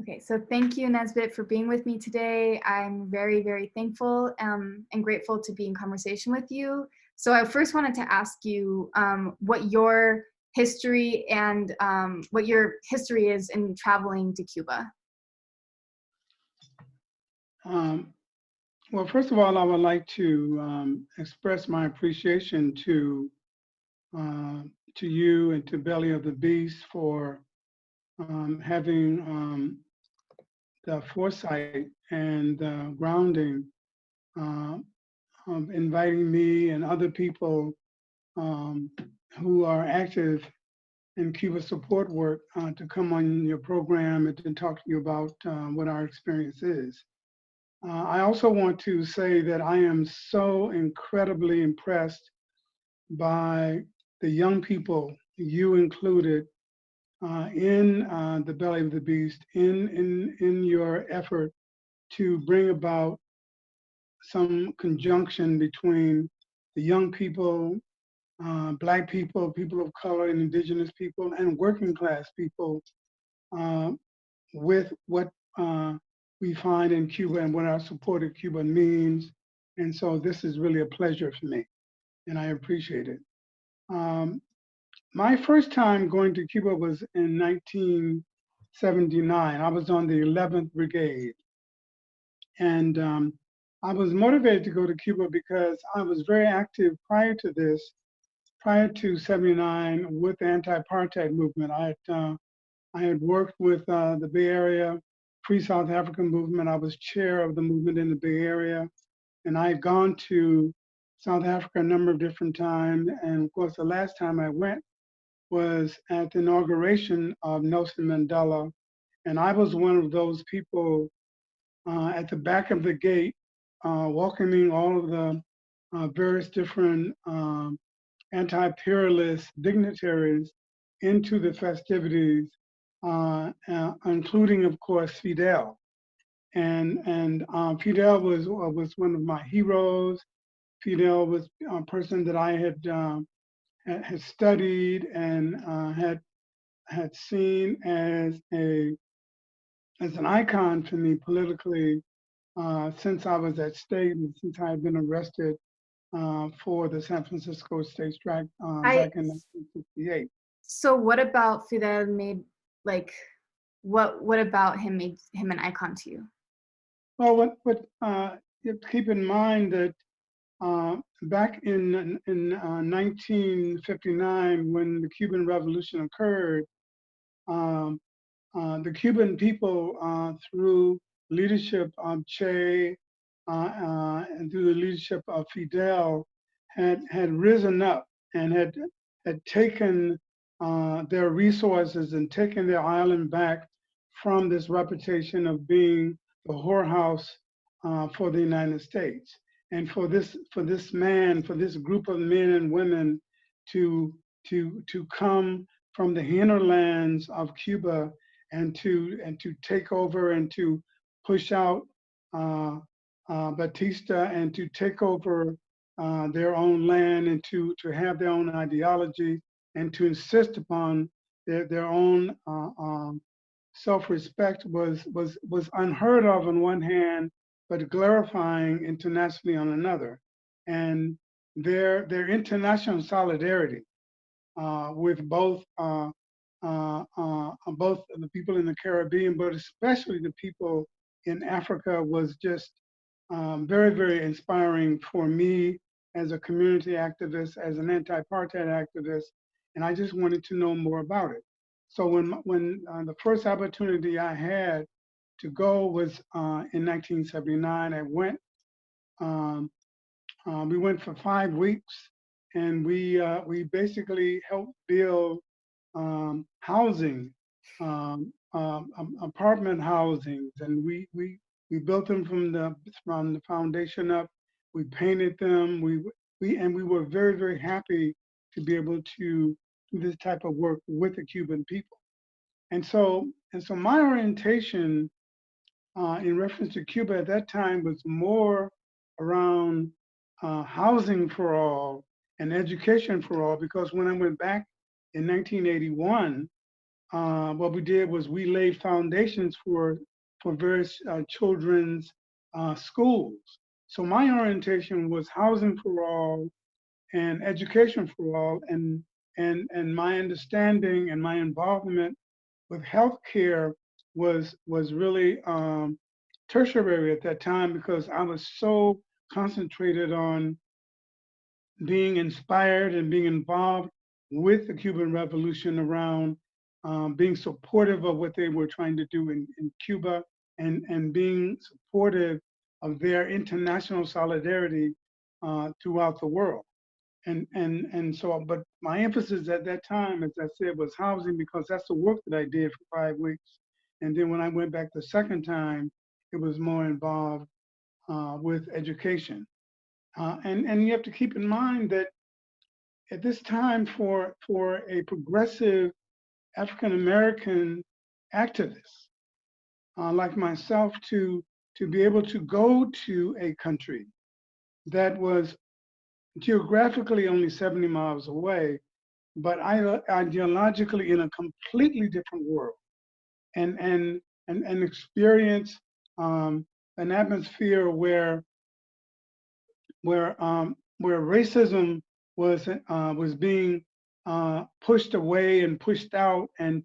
Okay, so thank you, Nesbit, for being with me today. I'm very, very thankful and grateful to be in conversation with you. So I first wanted to ask you what your history and what your history is in traveling to Cuba. Well, first of all, I would like to express my appreciation to you and to Belly of the Beast for having the foresight and grounding of inviting me and other people who are active in Cuba support work to come on your program and to talk to you about what our experience is. I also want to say that I am so incredibly impressed by the young people, you included, in the Belly of the Beast, in your effort to bring about some conjunction between the young people, Black people, people of color, and indigenous people, and working class people with what we find in Cuba and what our support of Cuba means. And so this is really a pleasure for me, and I appreciate it. My first time going to Cuba was in 1979. I was on the 11th Brigade. And I was motivated to go to Cuba because I was very active prior to this, prior to 79 with the anti-apartheid movement. I had worked with the Bay Area Free South African movement. I was chair of the movement in the Bay Area. And I had gone to South Africa a number of different times. And of course, the last time I went was at the inauguration of Nelson Mandela. And I was one of those people at the back of the gate, welcoming all of the various different anti-imperialist dignitaries into the festivities, including, of course, Fidel. And Fidel was one of my heroes. Fidel was a person that I had studied and had seen as an icon for me politically since I was at state and since I had been arrested for the San Francisco state strike back in 1968. So what about Fidel what about him made him an icon to you? Well, you have to keep in mind that back in 1959, when the Cuban Revolution occurred, the Cuban people, through leadership of Che and through the leadership of Fidel, had risen up and had taken their resources and taken their island back from this reputation of being the whorehouse for the United States. And for this group of men and women to come from the hinterlands of Cuba and to take over and to push out Batista and to take over their own land and to have their own ideology and to insist upon their own self-respect was unheard of on one hand, but clarifying internationally on another. And their international solidarity with both the people in the Caribbean, but especially the people in Africa, was just very, very inspiring for me as a community activist, as an anti-apartheid activist, and I just wanted to know more about it. So when the first opportunity I had to go was in 1979, I went. We went for 5 weeks, and we basically helped build housing, apartment housings, and we built them from the foundation up. We painted them. We were very, very happy to be able to do this type of work with the Cuban people. And so my orientation in reference to Cuba at that time was more around housing for all and education for all, because when I went back in 1981, what we did was we laid foundations for various children's schools. So my orientation was housing for all and education for all, and my understanding and my involvement with healthcare was really tertiary at that time, because I was so concentrated on being inspired and being involved with the Cuban Revolution around being supportive of what they were trying to do in Cuba, and being supportive of their international solidarity throughout the world. And so, but my emphasis at that time, as I said, was housing, because that's the work that I did for 5 weeks. And then when I went back the second time, it was more involved with education. And you have to keep in mind that at this time, for a progressive African American activist like myself to be able to go to a country that was geographically only 70 miles away, but ideologically in a completely different world, and experience an atmosphere where racism was being pushed away and pushed out, and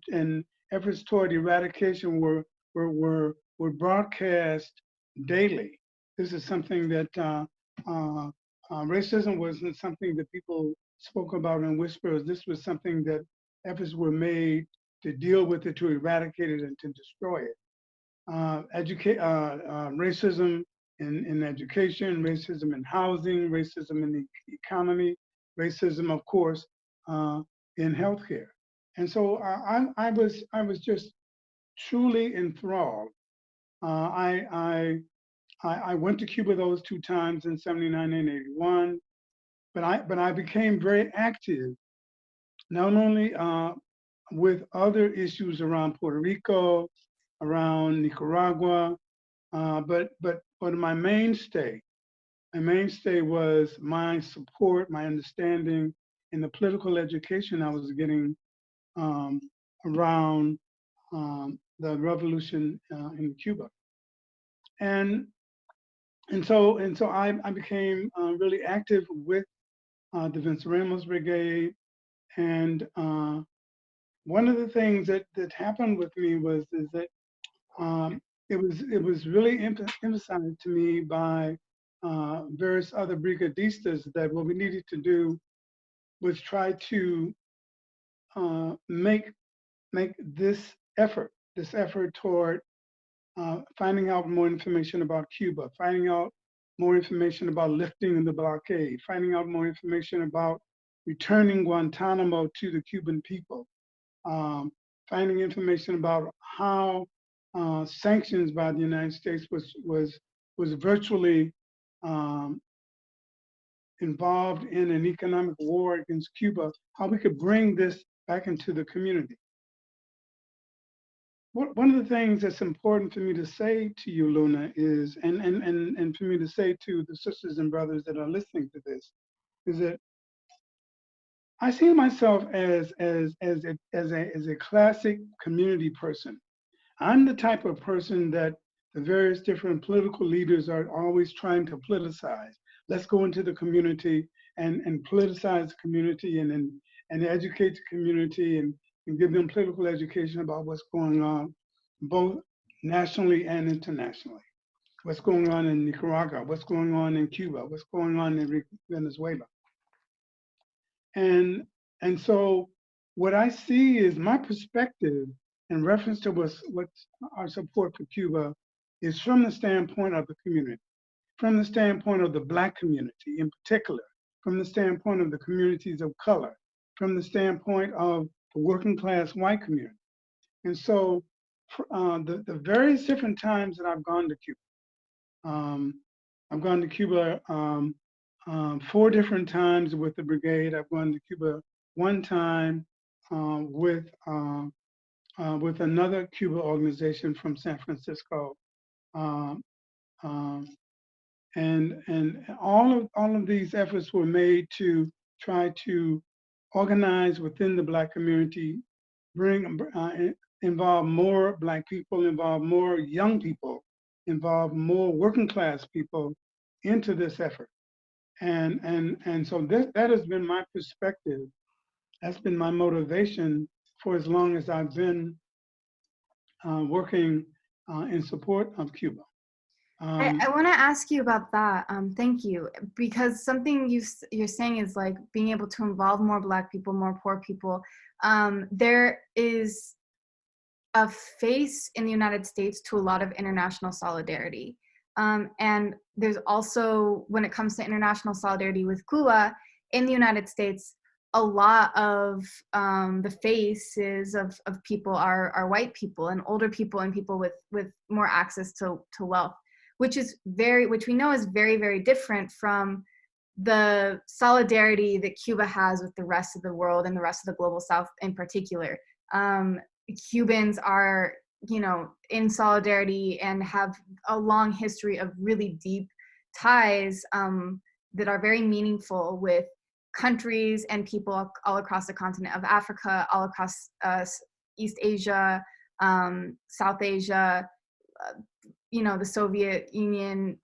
efforts toward eradication were broadcast daily. This is something that racism wasn't something that people spoke about in whispers. This was something that efforts were made to deal with it, to eradicate it, and to destroy it. Racism in education, racism in housing, racism in the economy, racism, of course, in healthcare. And so I was just truly enthralled. I went to Cuba those 2 times in '79 and '81, but I became very active, not only with other issues around Puerto Rico, around Nicaragua, but my mainstay was my support, my understanding in the political education I was getting around the revolution in Cuba, and so I became really active with the Venceremos Brigade, and one of the things that happened with me is that it was really emphasized to me by various other brigadistas that what we needed to do was try to make this effort toward finding out more information about Cuba, finding out more information about lifting the blockade, finding out more information about returning Guantanamo to the Cuban people, finding information about how sanctions by the United States was virtually involved in an economic war against Cuba, how we could bring this back into the community. One of the things that's important for me to say to you, Luna, is, and for me to say to the sisters and brothers that are listening to this, is that I see myself as a classic community person. I'm the type of person that the various different political leaders are always trying to politicize. Let's go into the community and politicize the community, and educate the community, and give them political education about what's going on, both nationally and internationally. What's going on in Nicaragua, what's going on in Cuba, what's going on in Venezuela. And so what I see is my perspective in reference to what's our support for Cuba is from the standpoint of the community, from the standpoint of the Black community in particular, from the standpoint of the communities of color, from the standpoint of the working class white community. And so the various different times that I've gone to Cuba, I've gone to Cuba 4 different times with the brigade. I've gone to Cuba 1 time with another Cuba organization from San Francisco, and all of these efforts were made to try to organize within the Black community involve more Black people, involve more young people, involve more working class people into this effort. And so that has been my perspective. That's been my motivation for as long as I've been working in support of Cuba. I want to ask you about that. Thank you, because something you're saying is like being able to involve more Black people, more poor people. There is a face in the United States to a lot of international solidarity. And there's also, when it comes to international solidarity with Cuba, in the United States, a lot of the faces of people are white people and older people and people with more access to wealth, which we know is very, very different from the solidarity that Cuba has with the rest of the world and the rest of the global South in particular. Cubans are, in solidarity and have a long history of really deep ties that are very meaningful with countries and people all across the continent of Africa, all across East Asia, South Asia, the Soviet Union,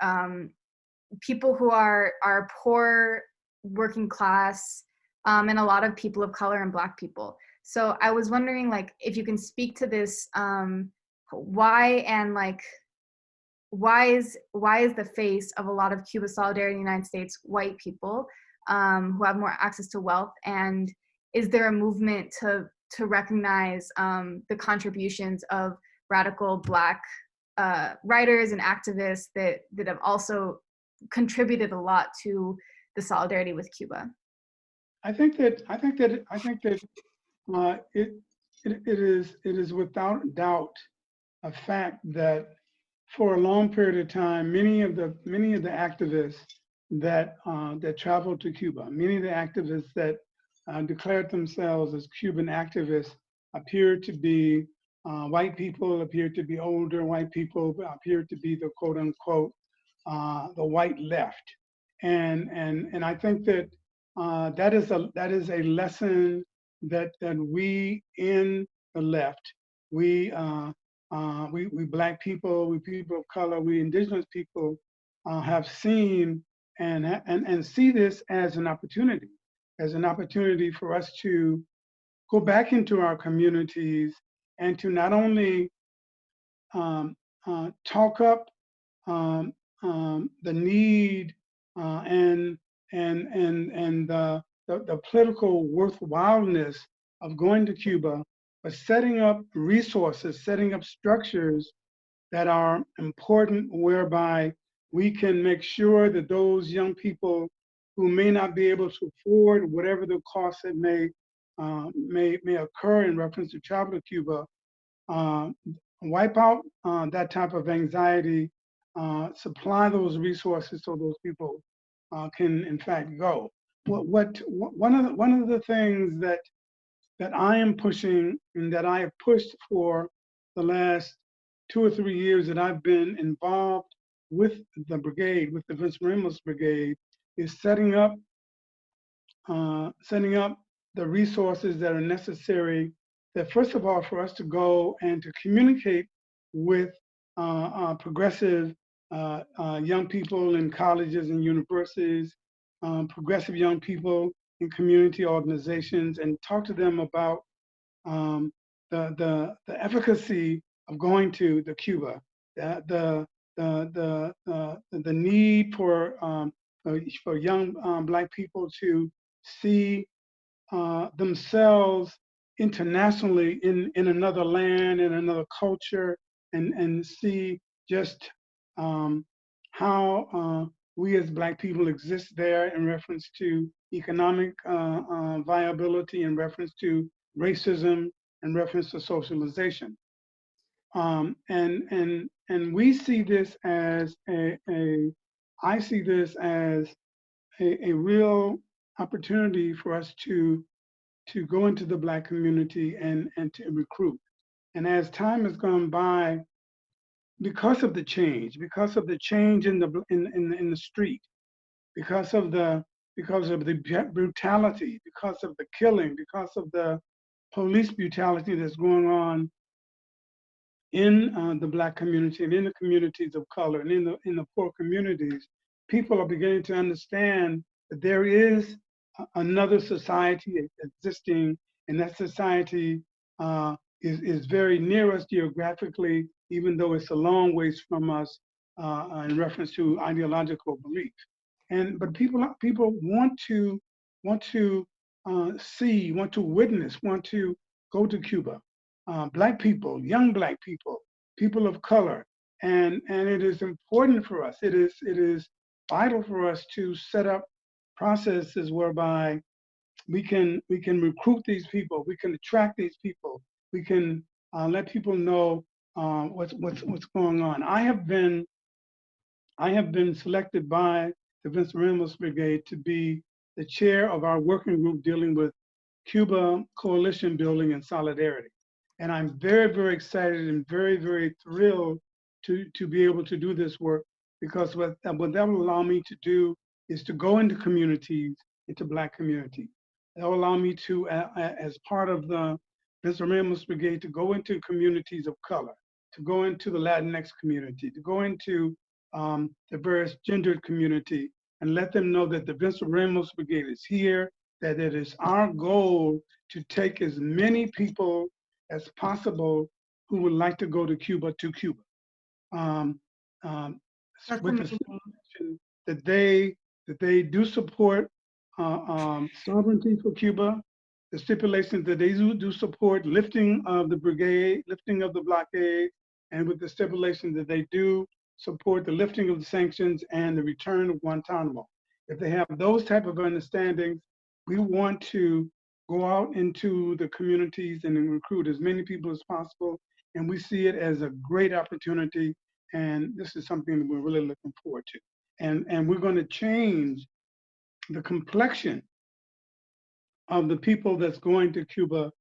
people who are poor, working class, and a lot of people of color and Black people. So I was wondering, like, if you can speak to this, why is the face of a lot of Cuba solidarity in the United States white people who have more access to wealth, and is there a movement to recognize the contributions of radical Black writers and activists that have also contributed a lot to the solidarity with Cuba? I think that it is without doubt a fact that for a long period of time, many of the activists that traveled to Cuba, many of the activists that declared themselves as Cuban activists appeared to be white people, appeared to be older white people, appeared to be the quote unquote the white left, and I think that that is a lesson that we in the left, we Black people, we people of color, we indigenous people have seen and see this as an opportunity for us to go back into our communities and to not only talk up the need and the political worthwhileness of going to Cuba, but setting up resources, setting up structures that are important, whereby we can make sure that those young people who may not be able to afford whatever the cost that may occur in reference to travel to Cuba, wipe out that type of anxiety, supply those resources so those people can in fact go. One of the things that I am pushing and that I have pushed for the last 2 or 3 years that I've been involved with the brigade, with the Venceremos Brigade, is setting up the resources that are necessary, that first of all, for us to go and to communicate with progressive young people in colleges and universities, progressive young people in community organizations, and talk to them about the efficacy of going to the Cuba, the need for young Black people to see themselves internationally in another land, in another culture, and see just how we as Black people exist there in reference to economic viability, in reference to racism, in reference to socialization. And we see this as I see this as a real opportunity for us to go into the Black community and to recruit. And as time has gone by, because of the change in the street, because of the brutality, because of the killing, because of the police brutality that's going on in the Black community and in the communities of color and in the poor communities, people are beginning to understand that there is another society existing, and that society is very near us geographically, even though it's a long ways from us in reference to ideological belief. But people want to see, want to witness, want to go to Cuba. Black people, young Black people, people of color, and it is important for us. It is vital for us to set up processes whereby we can recruit these people, we can attract these people, we can let people know what's going on. I have been selected by the Venceremos Brigade to be the chair of our working group dealing with Cuba coalition building and solidarity. And I'm very, very excited and very, very thrilled to be able to do this work, because what that will allow me to do is to go into communities, into Black communities. That will allow me to, as part of the Venceremos Brigade, to go into communities of color, to go into the Latinx community, to go into the various gendered community, and let them know that the Venceremos Brigade is here, that it is our goal to take as many people as possible who would like to go to Cuba. Um, That's with the amazing. stipulation that they do support sovereignty for Cuba, the stipulation that they do support lifting of the brigade, lifting of the blockade, and with the stipulation that they do support the lifting of the sanctions and the return of Guantanamo. If they have those type of understandings, we want to go out into the communities and recruit as many people as possible. And we see it as a great opportunity. And this is something that we're really looking forward to. And we're going to change the complexion of the people that's going to Cuba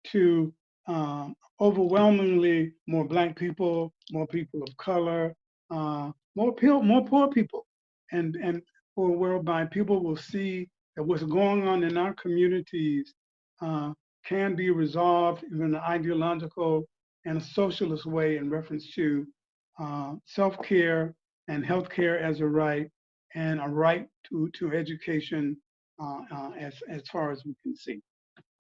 to overwhelmingly more Black people, more people of color, more poor people, and whereby people will see that what's going on in our communities can be resolved in an ideological and a socialist way in reference to self-care and healthcare as a right, and a right to education as far as we can see.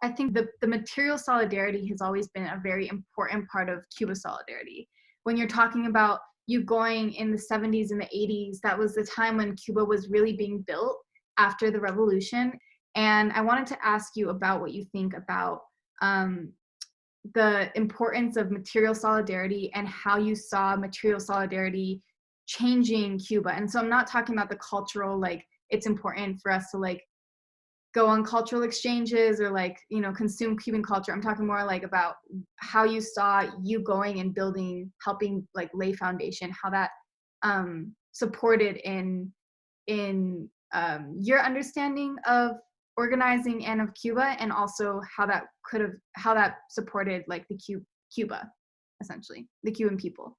I think the material solidarity has always been a very important part of Cuba solidarity. When you're talking about you going in the 70s and the 80s, that was the time when Cuba was really being built after the revolution. And I wanted to ask you about what you think about the importance of material solidarity and how you saw material solidarity changing Cuba. And so I'm not talking about the cultural, like it's important for us to like go on cultural exchanges or like, you know, consume Cuban culture. I'm talking more like about how you saw you going and building, helping like lay foundation, how that supported in your understanding of organizing and of Cuba, and also how that supported like the Cuba, essentially, the Cuban people.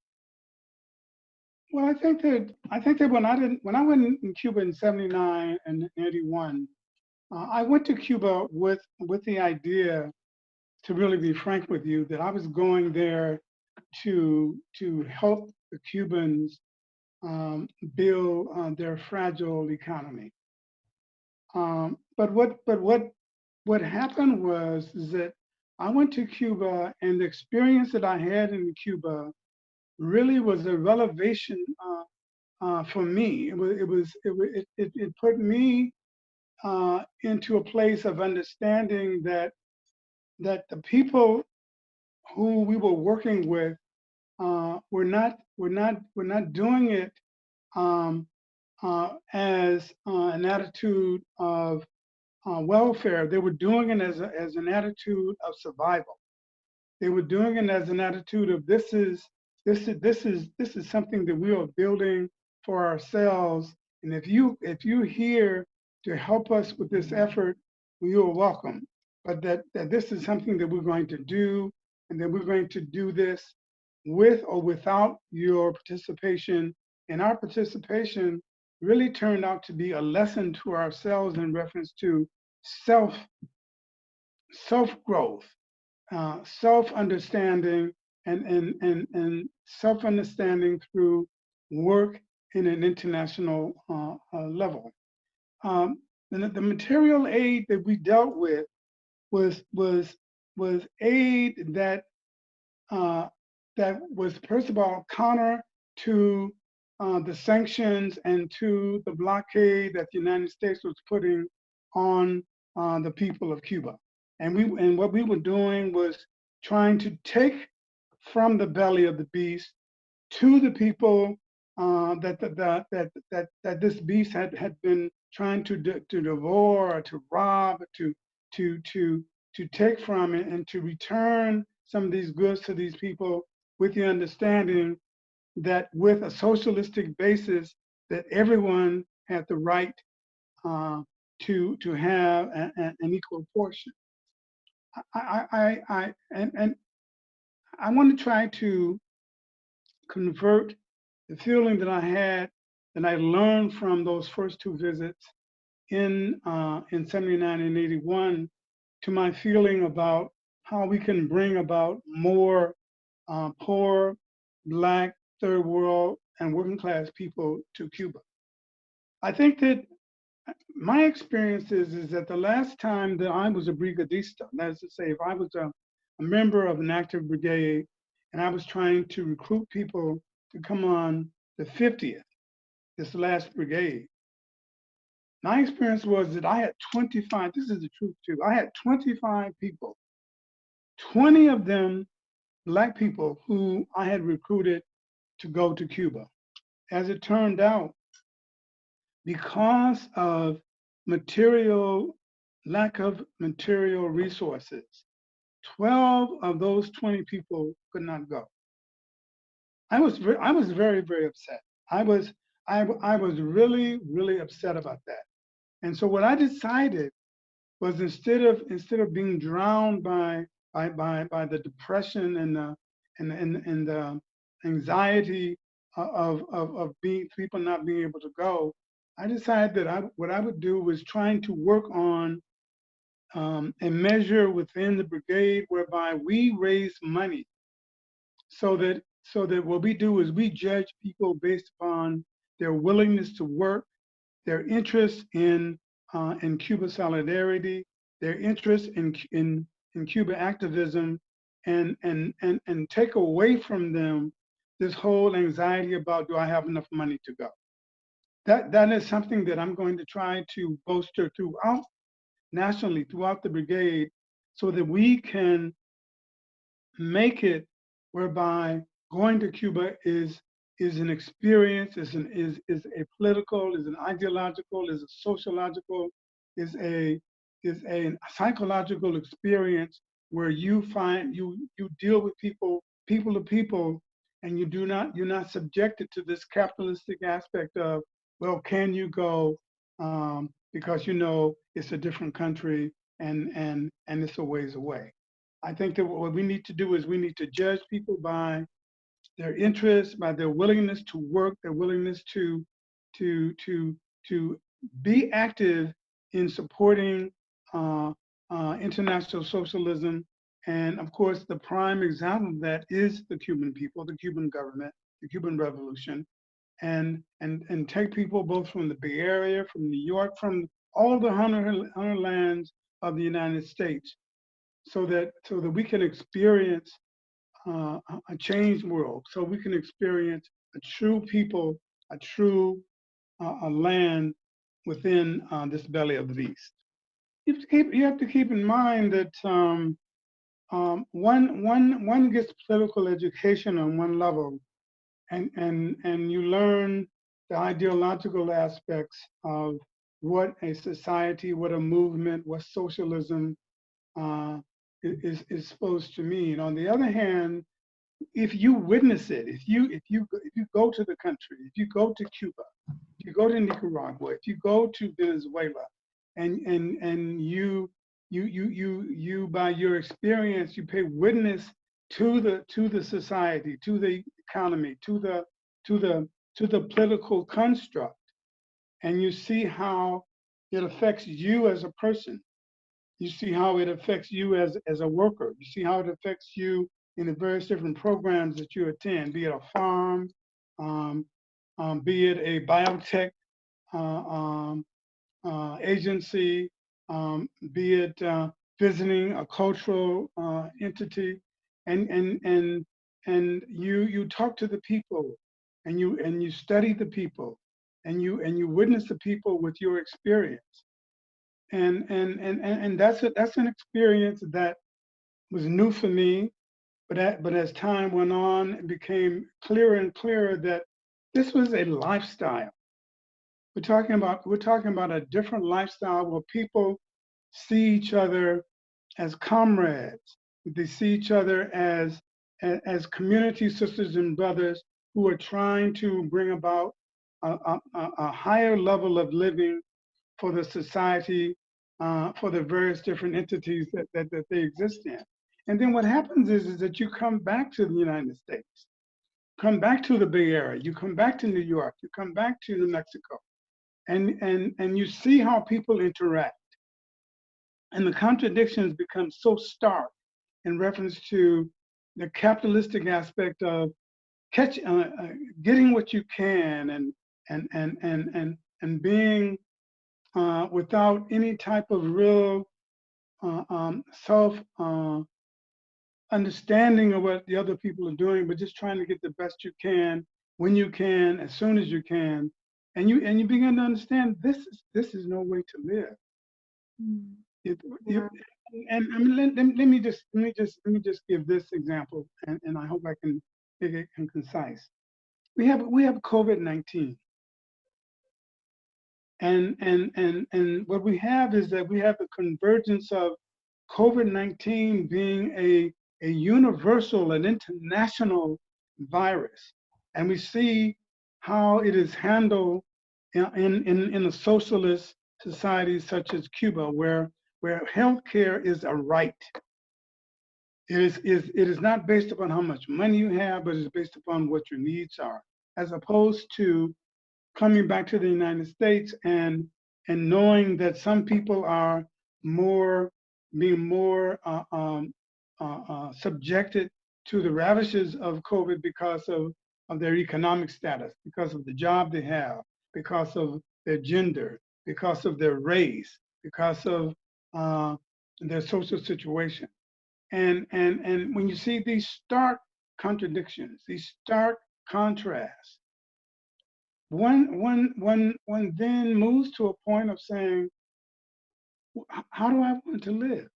Well, I think that when I went in Cuba in '79 and '81, I went to Cuba with the idea, to really be frank with you, that I was going there to help the Cubans build their fragile economy. But what happened was that I went to Cuba, and the experience that I had in Cuba really was a revelation for me. It put me into a place of understanding that the people who we were working with were not doing it as an attitude of welfare. They were doing it as an attitude of survival. They were doing it as an attitude of this is something that we are building for ourselves. And if you're here to help us with this effort, you are welcome. But that this is something that we're going to do, and that we're going to do this with or without your participation. And our participation really turned out to be a lesson to ourselves in reference to self-growth, self-understanding, and self-understanding through work in an international level. Um, the material aid that we dealt with was was was aid uh, that was first of all counter to the sanctions and to the blockade that the United States was putting on the people of Cuba. And what we were doing was trying to take from the belly of the beast to the people that this beast had been trying to devour, to rob, to to to take from it, and to return some of these goods to these people with the understanding that with a socialistic basis, that everyone had the right to have an equal portion. And I want to try to convert the feeling that I had, that I learned from those first two visits in 79 and 81, to my feeling about how we can bring about more poor, Black, third world, and working class people to Cuba. I think that my experience is that the last time that I was a brigadista, that is to say, if I was a member of an active brigade and I was trying to recruit people to come on the 50th, this last brigade, my experience was that I had 25, this is the truth too, I had 25 people, 20 of them Black people who I had recruited to go to Cuba. As it turned out, because of lack of material resources, 12 of those 20 people could not go. I was very, very upset. I was really, really upset about that. And so what I decided was, instead of being drowned by the depression and the anxiety of being people not being able to go, I decided that what I would do was trying to work on a measure within the brigade whereby we raise money, so that what we do is we judge people based upon their willingness to work, their interest in Cuba solidarity, their interest in Cuba activism, and take away from them this whole anxiety about, do I have enough money to go? That is something that I'm going to try to bolster throughout nationally, throughout the brigade, so that we can make it whereby going to Cuba is an experience, is a political, is an ideological, is a sociological, is a psychological experience, where you find you deal with people to people, and you're not subjected to this capitalistic aspect of, well, can you go because it's a different country, and it's a ways away. I think that what we need to do is we need to judge people by their interests, by their willingness to work, their willingness to to be active in supporting international socialism. And of course, the prime example of that is the Cuban people, the Cuban government, the Cuban Revolution, and take people both from the Bay Area, from New York, from all the hunter lands of the United States, so that we can experience a changed world, so we can experience a true people, a true a land within this belly of the beast. You have to keep in mind that one gets political education on one level, and you learn the ideological aspects of what a society, what a movement, what socialism is supposed to mean. On the other hand, if you witness it, if you go to the country, if you go to Cuba, if you go to Nicaragua, if you go to Venezuela, and you by your experience, you pay witness to the society, to the economy, to the political construct, and you see how it affects you as a person, You see how it affects you as a worker. You see how it affects you in the various different programs that you attend, be it a farm, um, be it a biotech uh, um, agency, be it visiting a cultural entity, and you talk to the people, and you study the people, and you witness the people with your experience, and that's an experience that was new for me, but as time went on, it became clearer and clearer that this was a lifestyle. We're talking about a different lifestyle where people see each other as comrades. They see each other as community sisters and brothers who are trying to bring about a higher level of living for the society, for the various different entities that they exist in. And then what happens is that you come back to the United States, come back to the Bay Area, you come back to New York, you come back to New Mexico, and you see how people interact. And the contradictions become so stark in reference to the capitalistic aspect of getting what you can and being without any type of real self understanding of what the other people are doing, but just trying to get the best you can when you can, as soon as you can, and you begin to understand this is no way to live. Mm. It, Yeah. and I mean, let me just give this example, and I hope I can make it concise. We have COVID-19, and what we have is that we have the convergence of COVID-19 being a universal and international virus, and we see how it is handled in a socialist society such as Cuba, where healthcare is a right. It is not based upon how much money you have, but it's based upon what your needs are, as opposed to coming back to the United States and knowing that some people are more being more subjected to the ravages of COVID because of their economic status, because of the job they have, because of their gender, because of their race, because of uh, their social situation. And when you see these stark contradictions, these stark contrasts, one then moves to a point of saying, how do I want to live?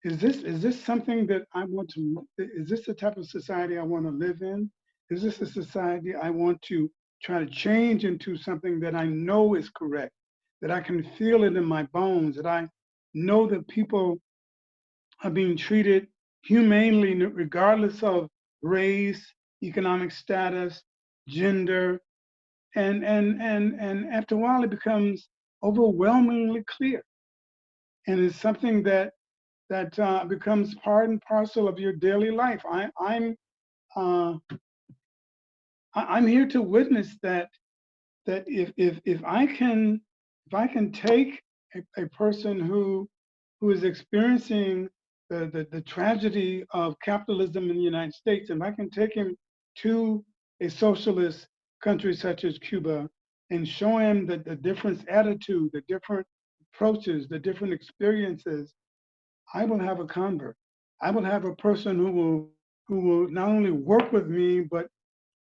Is this something that I want to? Is this the type of society I want to live in? Is this a society I want to try to change into something that I know is correct, that I can feel it in my bones, that I know that people are being treated humanely regardless of race, economic status, gender, and after a while it becomes overwhelmingly clear, and it's something that becomes part and parcel of your daily life. Uh, I'm here to witness that if I can take a person who is experiencing the tragedy of capitalism in the United States, and I can take him to a socialist country such as Cuba and show him that the different attitude, the different approaches, the different experiences, I will have a convert. I will have a person who will not only work with me, but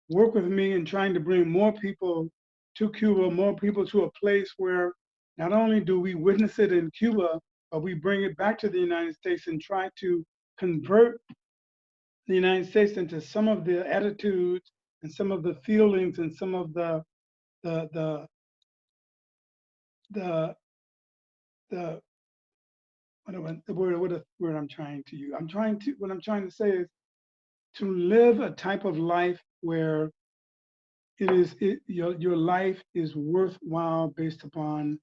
work with me in trying to bring more people to Cuba, more people to a place where not only do we witness it in Cuba, but we bring it back to the United States and try to convert the United States into some of the attitudes and some of the feelings and some of the the the the what I'm trying to use. What I'm trying to say is to live a type of life where your life is worthwhile based upon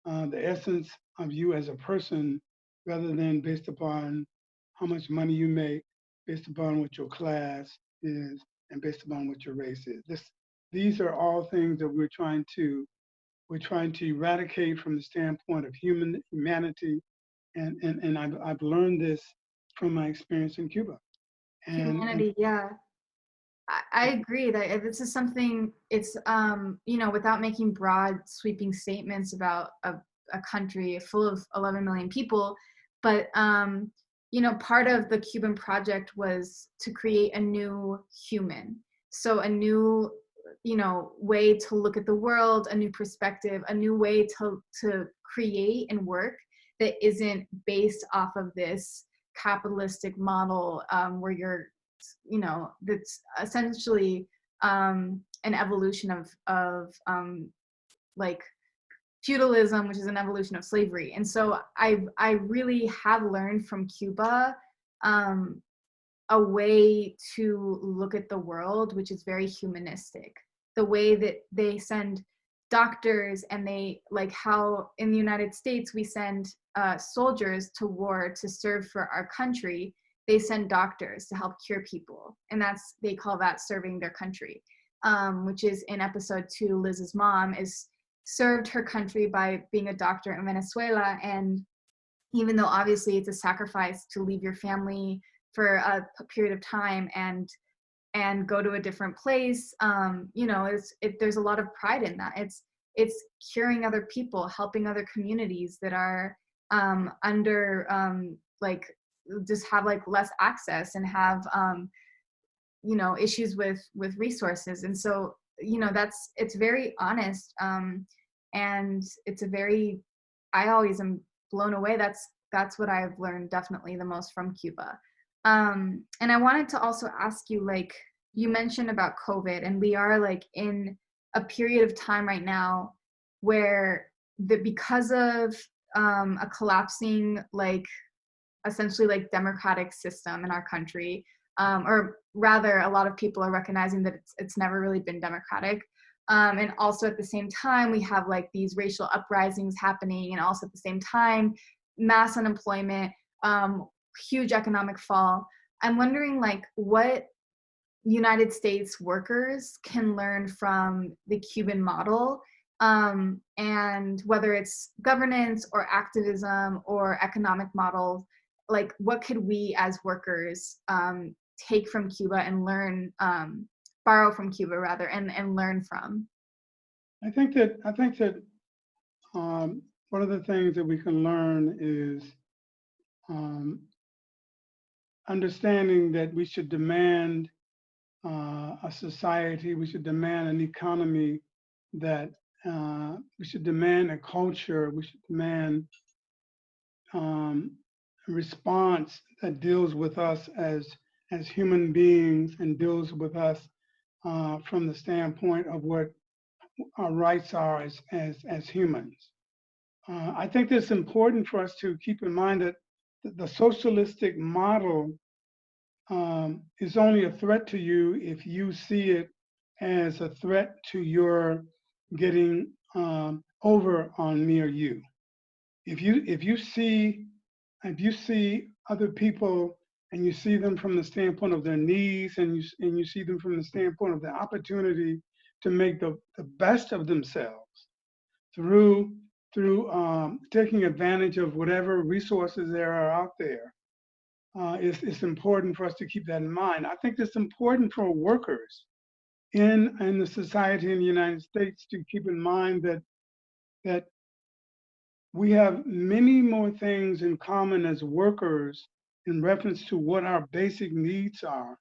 the essence of you as a person, rather than based upon how much money you make, based upon what your class is, and based upon what your race is. These are all things that we're trying to eradicate from the standpoint of humanity, And I've learned this from my experience in Cuba. And Humanity, yeah. I agree that this is something, it's, you know, without making broad sweeping statements about a country full of 11 million people, but, you know, part of the Cuban project was to create a new human. So a new, you know, way to look at the world, a new perspective, a new way to create and work that isn't based off of this capitalistic model, where you're, you know, that's essentially an evolution of like feudalism, which is an evolution of slavery. And so I really have learned from Cuba um, a way to look at the world, which is very humanistic. The way that they send doctors, and they, like how in the United States we send soldiers to war to serve for our country, they send doctors to help cure people, and that's, they call that serving their country, which is in episode 2. Liz's mom is served her country by being a doctor in Venezuela, and even though obviously it's a sacrifice to leave your family for a period of time and go to a different place, you know, there's a lot of pride in that. It's curing other people, helping other communities that are under like just have like less access and have you know, issues with resources. And so, you know, it's very honest, and it's a very, I always am blown away. That's what I've learned definitely the most from Cuba. And I wanted to also ask you, like, you mentioned about COVID, and we are like in a period of time right now where because of a collapsing, like essentially like democratic system in our country, or rather a lot of people are recognizing that it's never really been democratic. And also at the same time, we have like these racial uprisings happening, and also at the same time, mass unemployment, huge economic fall. I'm wondering like what United States workers can learn from the Cuban model, and whether it's governance or activism or economic models, like what could we as workers take from Cuba and learn, borrow from Cuba rather, and learn from? I think that one of the things that we can learn is um, understanding that we should demand a society, we should demand an economy, that we should demand a culture, we should demand a response that deals with us as human beings and deals with us from the standpoint of what our rights are as humans. I think it's important for us to keep in mind that the socialistic model is only a threat to you if you see it as a threat to your getting over on me or you. If you see other people and you see them from the standpoint of their needs, and you see them from the standpoint of the opportunity to make the best of themselves through taking advantage of whatever resources there are out there, it's important for us to keep that in mind. I think it's important for workers in the society in the United States to keep in mind that we have many more things in common as workers in reference to what our basic needs are,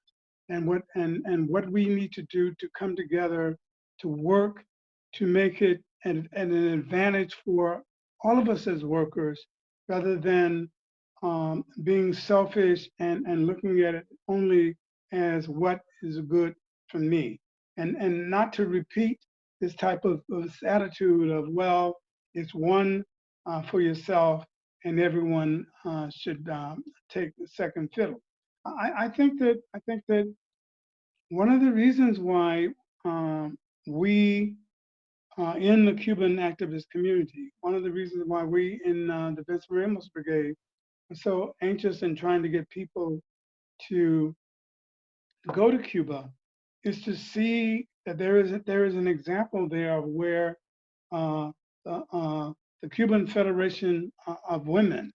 and what we need to do to come together to work to make it an advantage for all of us as workers, rather than being selfish and looking at it only as what is good for me, and not to repeat this type of this attitude of, well, it's one for yourself and everyone should take the second fiddle. I think that one of the reasons why we in the Cuban activist community, one of the reasons why we in the Venceremos Brigade are so anxious in trying to get people to go to Cuba is to see that there is an example there of where uh, the Cuban Federation of Women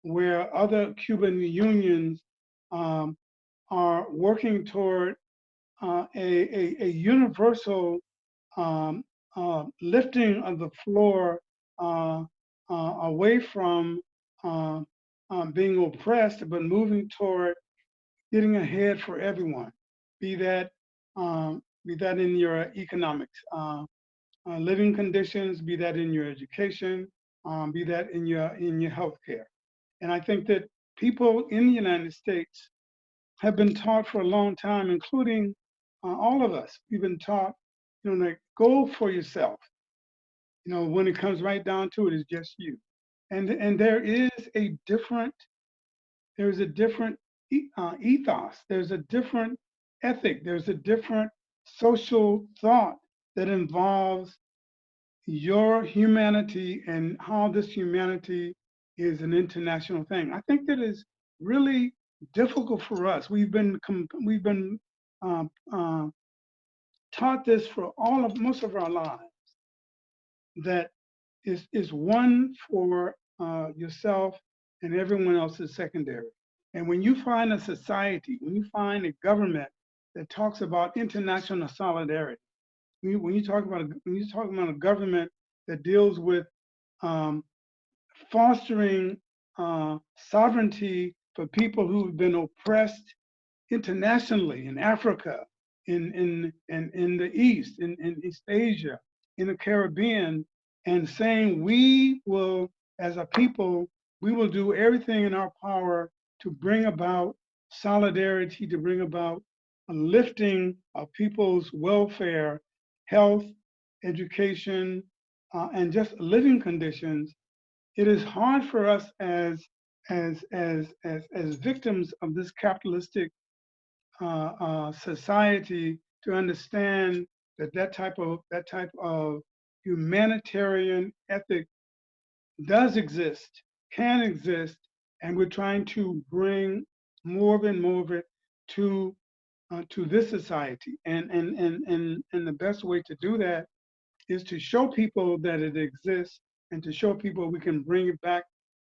where other Cuban unions are working toward a universal lifting of the floor away from being oppressed, but moving toward getting ahead for everyone. Be that in your economics, living conditions, be that in your education, be that in your healthcare. And I think that people in the United States have been taught for a long time, including all of us. We've been taught, like, go for yourself. When it comes right down to it, it's just you. And there's a different ethos. There's a different ethic. There's a different social thought that involves your humanity and how this humanity is an international thing. I think that is really difficult for us. We've been taught this for most of our lives, that is one for yourself and everyone else is secondary. And when you find a society, when you find a government that talks about international solidarity, when you talk about a government that deals with fostering sovereignty for people who've been oppressed internationally in Africa, in the East, in East Asia, in the Caribbean, and saying we will, as a people, we will do everything in our power to bring about solidarity, to bring about a lifting of people's welfare, health, education, and just living conditions. It is hard for us as victims of this capitalistic society to understand that type of humanitarian ethic does exist, can exist, and we're trying to bring more of it to this society. And the best way to do that is to show people that it exists and to show people we can bring it back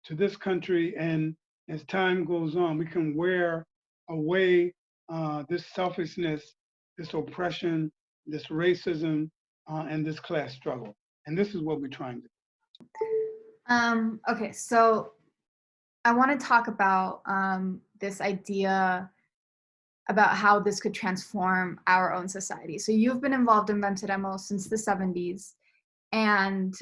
to this country. And as time goes on, we can wear away this selfishness, this oppression, this racism, and this class struggle. And this is what we're trying to do. Okay, so I want to talk about this idea about how this could transform our own society. So you've been involved in Venceremos since the 70s, and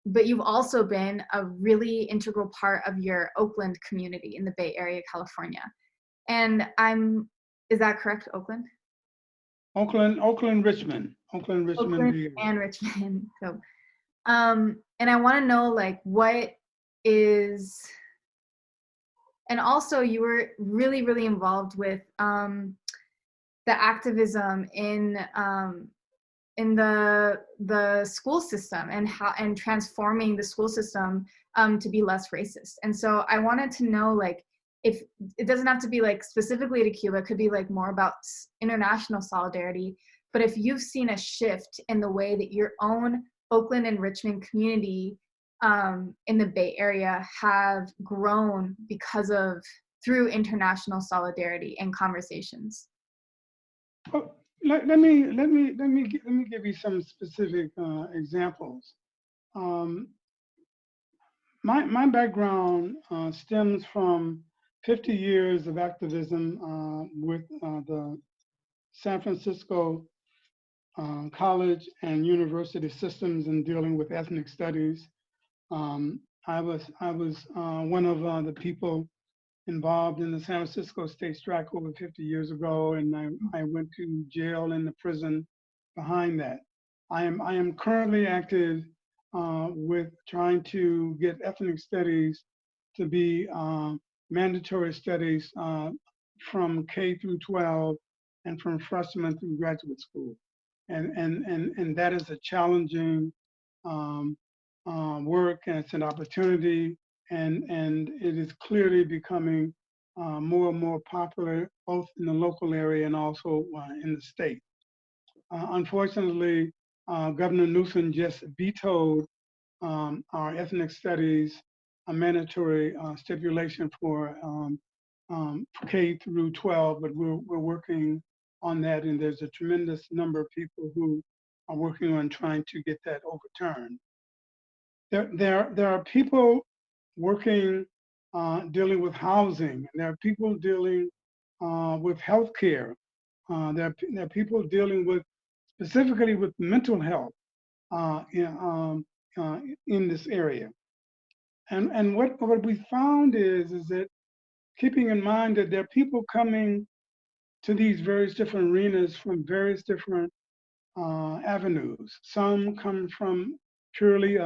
but you've also been a really integral part of your Oakland community in the Bay Area, California. And is that correct, Oakland? Oakland, Richmond. Oakland, and Richmond. So, and I want to know, like, what is, and also you were really, really involved with the activism in the school system and transforming the school system to be less racist. And so I wanted to know, like, if it doesn't have to be like specifically to Cuba, it could be like more about international solidarity, but if you've seen a shift in the way that your own Oakland and Richmond community in the Bay Area have grown through international solidarity and conversations. Oh, let me give you some specific examples. My background stems from 50 years of activism with the San Francisco college and university systems in dealing with ethnic studies. I was one of the people involved in the San Francisco state strike over 50 years ago, and I went to jail and the prison behind that. I am currently active with trying to get ethnic studies to be mandatory studies from K through 12 and from freshman through graduate school. And that is a challenging work, and it's an opportunity, and it is clearly becoming more and more popular, both in the local area and also in the state. Unfortunately, Governor Newsom just vetoed our ethnic studies a mandatory stipulation for K through 12, but we're working on that, and there's a tremendous number of people who are working on trying to get that overturned. There are people working dealing with housing. There are people dealing with healthcare. There are people dealing with specifically with mental health in this area. And what we found is that keeping in mind that there are people coming to these various different arenas from various different avenues. Some come from purely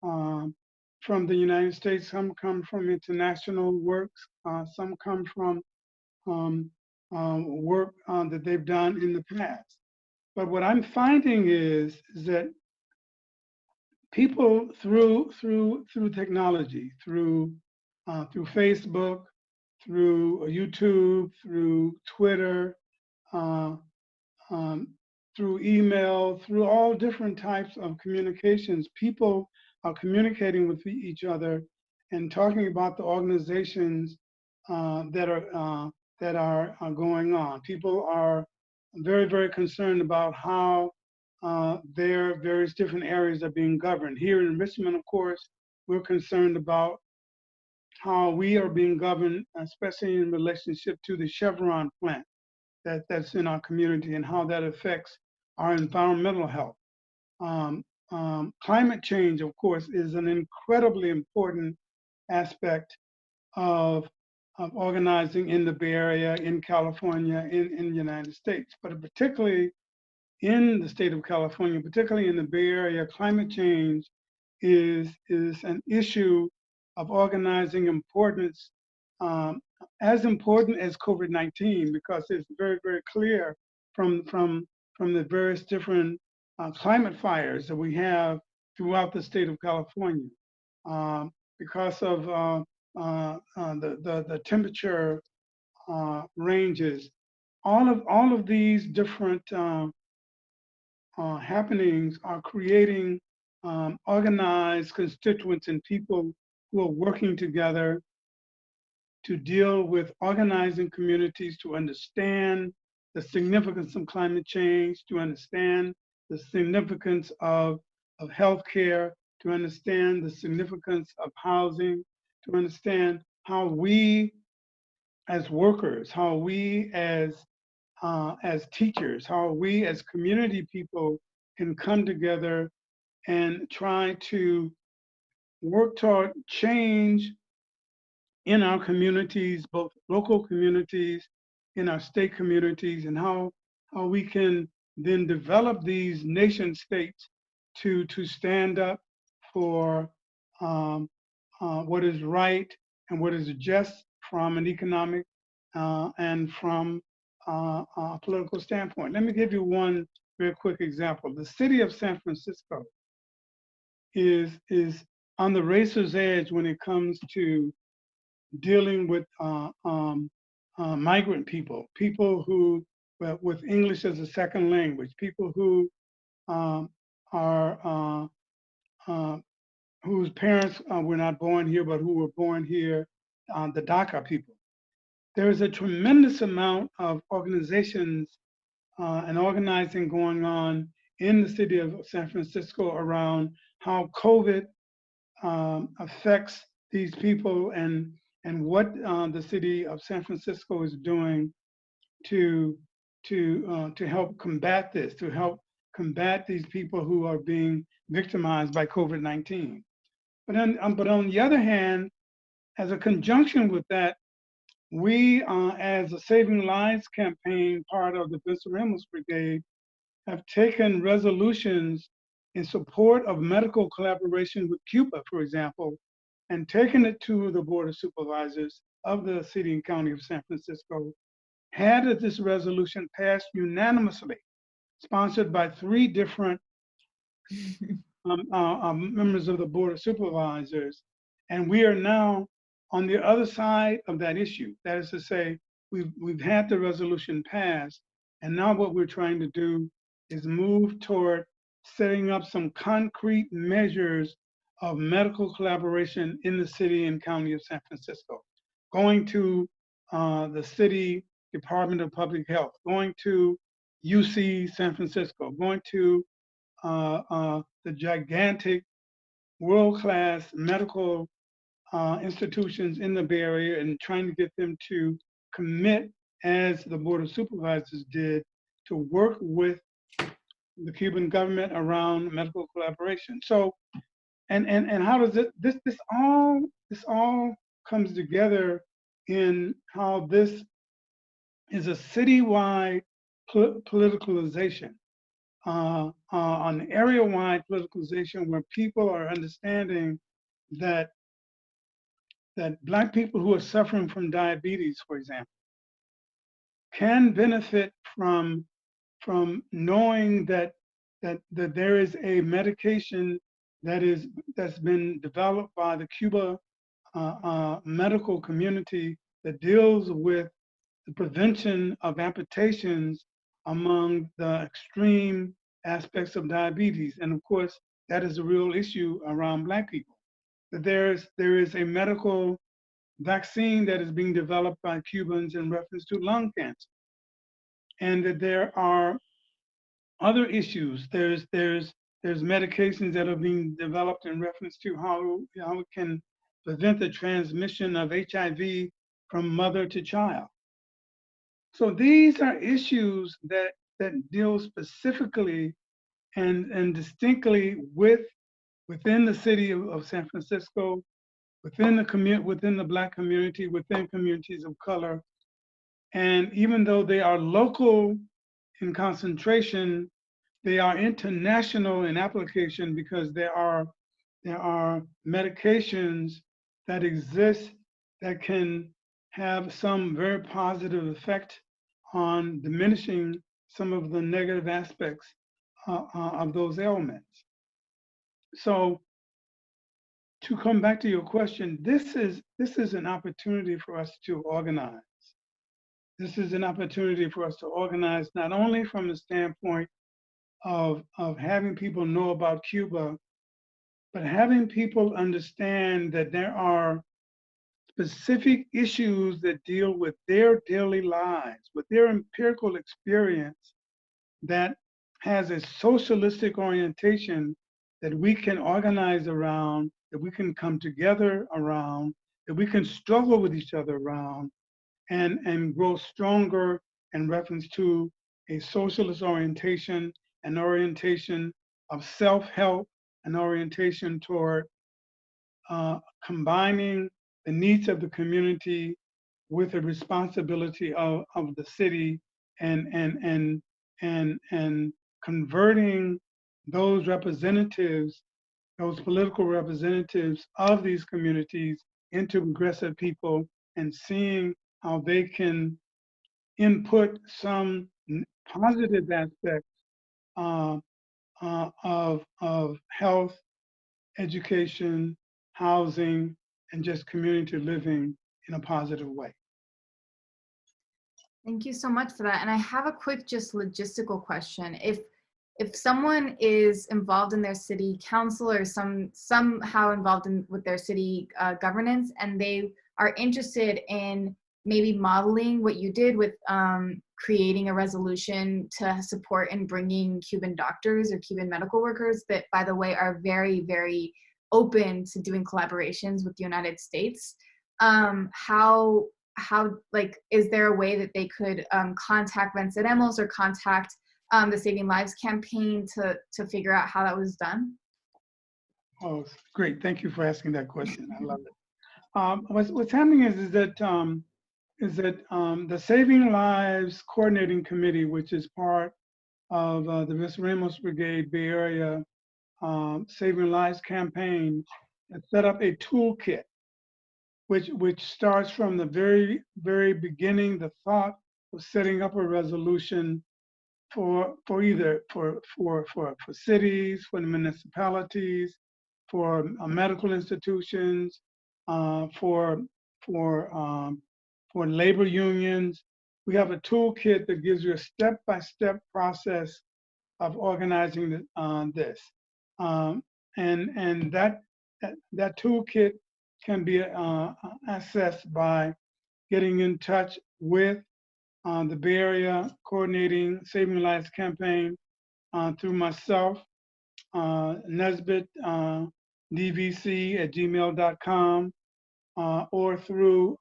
from the United States, some come from international works, some come from work that they've done in the past. But what I'm finding is that people through technology, through Facebook, through YouTube, through Twitter, uh, through email, through all different types of communications, people are communicating with each other and talking about the organizations that are going on. People are very, very concerned about how their various different areas are being governed. Here in Richmond, of course, we're concerned about how we are being governed, especially in relationship to the Chevron plant that's in our community and how that affects our environmental health. Climate change, of course, is an incredibly important aspect of organizing in the Bay Area, in California, in the United States, but particularly in the state of California, particularly in the Bay Area, climate change is an issue of organizing importance, as important as COVID-19, because it's very, very clear from the various different climate fires that we have throughout the state of California, because of the temperature ranges. All of these different happenings are creating organized constituents and people who are working together to deal with organizing communities, to understand the significance of climate change, to understand the significance of healthcare, to understand the significance of housing, to understand how we as workers, how we as teachers, how we as community people can come together and try to work toward change in our communities, both local communities, in our state communities, and how we can then develop these nation states to stand up for what is right and what is just from an economic and from a political standpoint. Let me give you one very quick example. The city of San Francisco is on the razor's edge when it comes to dealing with migrant people, people who with English as a second language, people who are whose parents were not born here, but who were born here, the DACA people. There is a tremendous amount of organizations and organizing going on in the city of San Francisco around how COVID affects these people and what the city of San Francisco is doing to help combat this, to help combat these people who are being victimized by COVID-19. But on the other hand, as a conjunction with that, we, as a Saving Lives campaign, part of the Venceremos Brigade, have taken resolutions in support of medical collaboration with Cuba, for example, and taken it to the Board of Supervisors of the City and County of San Francisco, had this resolution passed unanimously, sponsored by 3 different members of the Board of Supervisors. And we are now on the other side of that issue. That is to say, we've had the resolution passed, and now what we're trying to do is move toward setting up some concrete measures of medical collaboration in the city and county of San Francisco, going to the city Department of Public Health, going to UC San Francisco, going to the gigantic world-class medical institutions in the Bay Area and trying to get them to commit, as the Board of Supervisors did, to work with the Cuban government around medical collaboration. So, and how does it, this all comes together in how this is a citywide politicalization, an area-wide politicalization where people are understanding that Black people who are suffering from diabetes, for example, can benefit from knowing that there is a medication that's been developed by the Cuba medical community that deals with the prevention of amputations among the extreme aspects of diabetes. And of course, that is a real issue around Black people. That there is a medical vaccine that is being developed by Cubans in reference to lung cancer. And that there are other issues. There's medications that are being developed in reference to how it can prevent the transmission of HIV from mother to child. So these are issues that deal specifically and distinctly within the city of San Francisco, within the Black community, within communities of color. And even though they are local in concentration, they are international in application, because there are medications that exist that can have some very positive effect on diminishing some of the negative aspects of those ailments. So to come back to your question, this is an opportunity for us to organize. This is an opportunity for us to organize not only from the standpoint of having people know about Cuba, but having people understand that there are specific issues that deal with their daily lives, with their empirical experience, that has a socialistic orientation that we can organize around, that we can come together around, that we can struggle with each other around, and grow stronger in reference to a socialist orientation, an orientation of self-help, an orientation toward combining the needs of the community with the responsibility of the city, and converting those representatives, those political representatives of these communities, into progressive people, and seeing how they can input some positive aspects of health, education, housing, and just community living in a positive way. Thank you so much for that. And I have a quick, just logistical question. If someone is involved in their city council or somehow involved with their city governance, and they are interested in maybe modeling what you did with creating a resolution to support and bringing Cuban doctors or Cuban medical workers that, by the way, are very, very open to doing collaborations with the United States, how like, is there a way that they could contact Venceremos or contact the Saving Lives campaign to figure out how that was done? Oh, great. Thank you for asking that question. I love it. What's happening is that the Saving Lives Coordinating Committee, which is part of the Venceremos Brigade Bay Area Saving Lives campaign, has set up a toolkit, which starts from the very, very beginning, the thought of setting up a resolution for cities, for the municipalities, for medical institutions, for labor unions. We have a toolkit that gives you a step-by-step process of organizing this, and that toolkit can be accessed by getting in touch with the Bay Area Coordinating Saving Lives Campaign through myself, Nesbit DVC@gmail.com, or through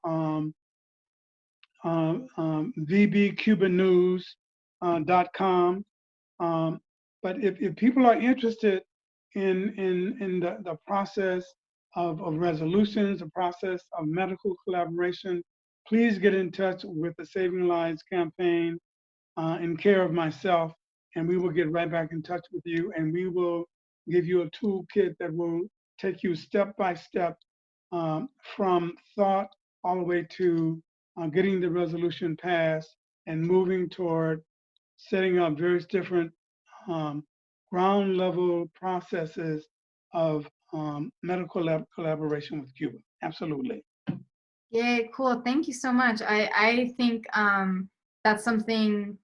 vbcubanews.com. But if people are interested in the process of resolutions, the process of medical collaboration, please get in touch with the Saving Lives campaign in care of myself, and we will get right back in touch with you, and we will give you a toolkit that will take you step by step from thought all the way to getting the resolution passed and moving toward setting up various different ground level processes of medical collaboration with Cuba. Absolutely. Yay, cool. Thank you so much. I think that's something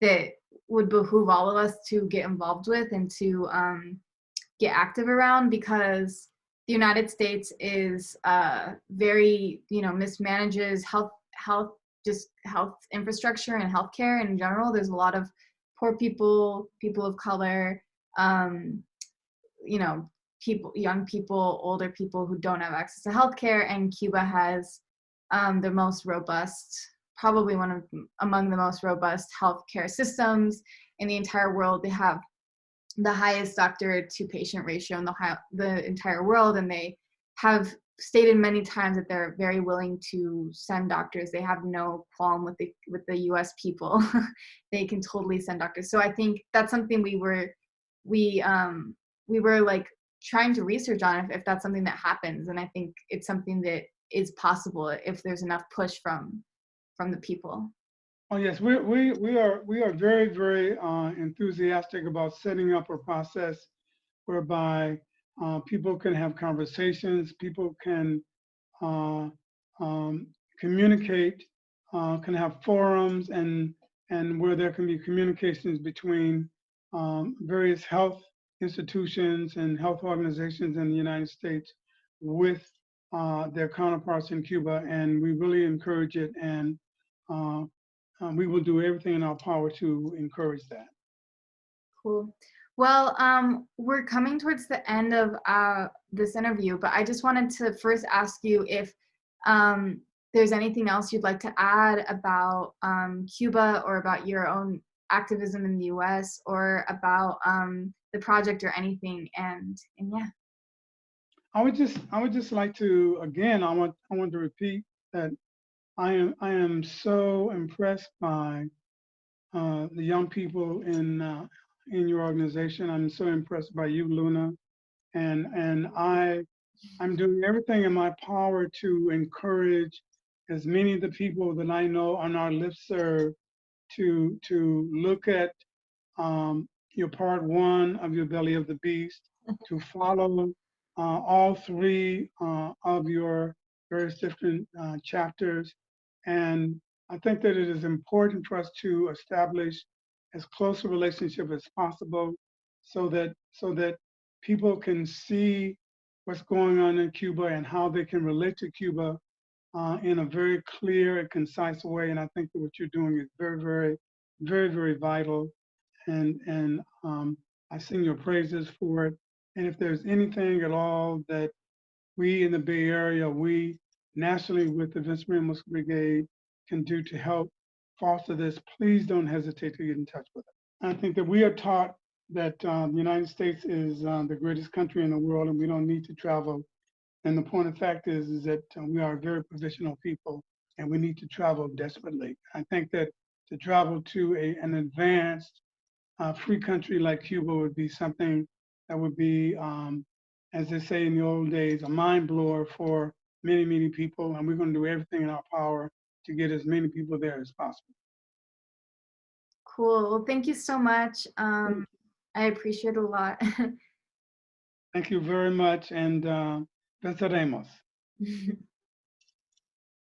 that would behoove all of us to get involved with and to get active around, because the United States is very, mismanages health infrastructure and healthcare in general. There's a lot of poor people, people of color, young people, older people who don't have access to healthcare, and Cuba has the most robust, probably among the most robust healthcare systems in the entire world. They have the highest doctor to patient ratio in the entire world, and they have stated many times that they're very willing to send doctors. They have no qualm with the US people. They can totally send doctors. So I think that's something we were like trying to research on if that's something that happens. And I think it's something that is possible if there's enough push from the people. Oh yes, we are very, very enthusiastic about setting up a process whereby people can have conversations, people can communicate, can have forums, and where there can be communications between various health institutions and health organizations in the United States with their counterparts in Cuba, and we really encourage it, and we will do everything in our power to encourage that. Cool. Well, we're coming towards the end of this interview, but I just wanted to first ask you if there's anything else you'd like to add about Cuba, or about your own activism in the US, or about the project or anything. And yeah. I would just like to, again, I want to repeat that I am so impressed by the young people in your organization. I'm so impressed by you, Luna, and I'm doing everything in my power to encourage as many of the people that I know on our listserv to look at your part one of your Belly of the Beast, to follow all three of your various different chapters. And I think that it is important for us to establish as close a relationship as possible so that people can see what's going on in Cuba and how they can relate to Cuba in a very clear and concise way. And I think that what you're doing is very, very, very, very vital. And I sing your praises for it. And if there's anything at all that we in the Bay Area, we nationally with the Venceremos Brigade can do to help foster this, please don't hesitate to get in touch with us. I think that we are taught that the United States is the greatest country in the world, and we don't need to travel. And the point of fact is that we are very provisional people, and we need to travel desperately. I think that to travel to an advanced free country like Cuba would be something that would be, as they say in the old days, a mind blower for many, many people. And we're going to do everything in our power to get as many people there as possible. Cool. Well, thank you so much. I appreciate it a lot. Thank you very much, and venceremos.